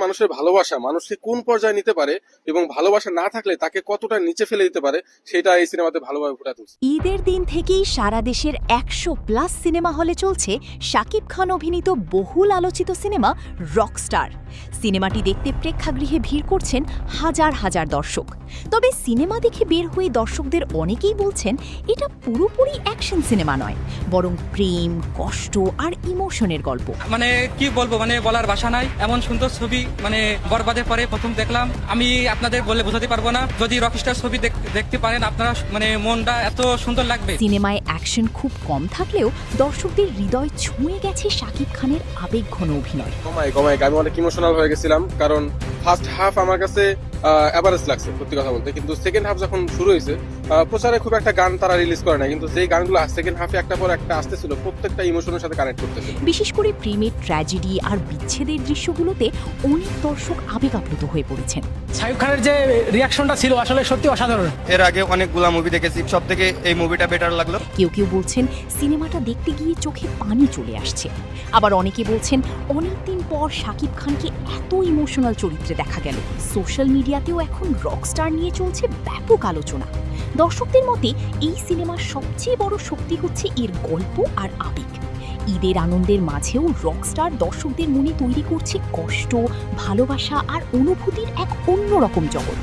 মানুষের ভালোবাসা মানুষকে কোন পর্যায়ে নিতে পারে এবং ভালোবাসা না থাকলে তাকে কতটা নিচে ফেলে দিতে পারে সেটা এই সিনেমাতে ভালোভাবে ফুটে তুলছে। ঈদের দিন থেকেই সারা দেশের 100+ সিনেমা হলে চলছে শাকিব খান অভিনীত বহুল আলোচিত সিনেমা রকস্টার। সিনেমাটি দেখতে প্রেক্ষাগৃহে ভিড় করছেন হাজার হাজার দর্শক। তবে সিনেমা দেখে বের হয়ে দর্শকদের অনেকেই বলছেন এটা পুরোপুরি অ্যাকশন সিনেমা নয়, বরং প্রেম, কষ্ট আর ইমোশনের গল্প। মানে কি বলবো, মানে বলার ভাষা নাই। এমন সুন্দর ছবি মানে বরবাদের পরে প্রথম দেখলাম। আমি আপনাদের বলে বোঝাতে পারবো না। যদি রকস্টার ছবি দেখতে পারেন আপনারা, মানে মনটা এত সুন্দর লাগবে। সিনেমায় অ্যাকশন খুব কম থাকলেও দর্শকদের হৃদয় ছুঁয়ে গেছে শাকিব খানের আবেগঘন অভিনয়। কমায় আমি অনেক ইমোশনাল হয়ে গেছিলাম, কারণ ফার্স্ট হাফ আমার কাছে এভারেজ লাগছে সত্যি কথা বলতে, কিন্তু সেকেন্ড হাফ যখন শুরু হয়েছে প্রচারে খুব একটা গান তারা রিলিজ করে না, কিন্তু যেই গানগুলো সেকেন্ড হাফে একটা পর একটা আসতেছিল প্রত্যেকটা ইমোশনের সাথে কানেক্ট করতেছিল। বিশেষ করে প্রেমের ট্র্যাজেডি আর বিচ্ছেদের দৃশ্যগুলোতে অনেক দর্শক আবেগ আপ্লুত হয়ে পড়েছেন। শাকিব খানের যে রিয়াকশনটা ছিল আসলে সত্যি অসাধারণ। এর আগে অনেকগুলা মুভি দেখেছি, সব থেকে এই মুভিটা বেটার লাগলো। কেউ কেউ বলছেন সিনেমাটা দেখতে গিয়ে চোখে পানি চলে আসছে, আবার অনেকে বলছেন অনেকদিন পর শাকিব খানকে এত ইমোশনাল চরিত্রে দেখা গেল। সোশ্যাল মিডিয়াতেও এখন রকস্টার নিয়ে চলছে ব্যাপক আলোচনা। দর্শকদের মতে এই সিনেমার সবচেয়ে বড় শক্তি হচ্ছে এর গল্প আর আবেগ। ঈদের আনন্দের মাঝেও রকস্টার দর্শকদের মনে তৈরি করছে কষ্ট, ভালোবাসা আর অনুভূতির এক অন্যরকম জগৎ।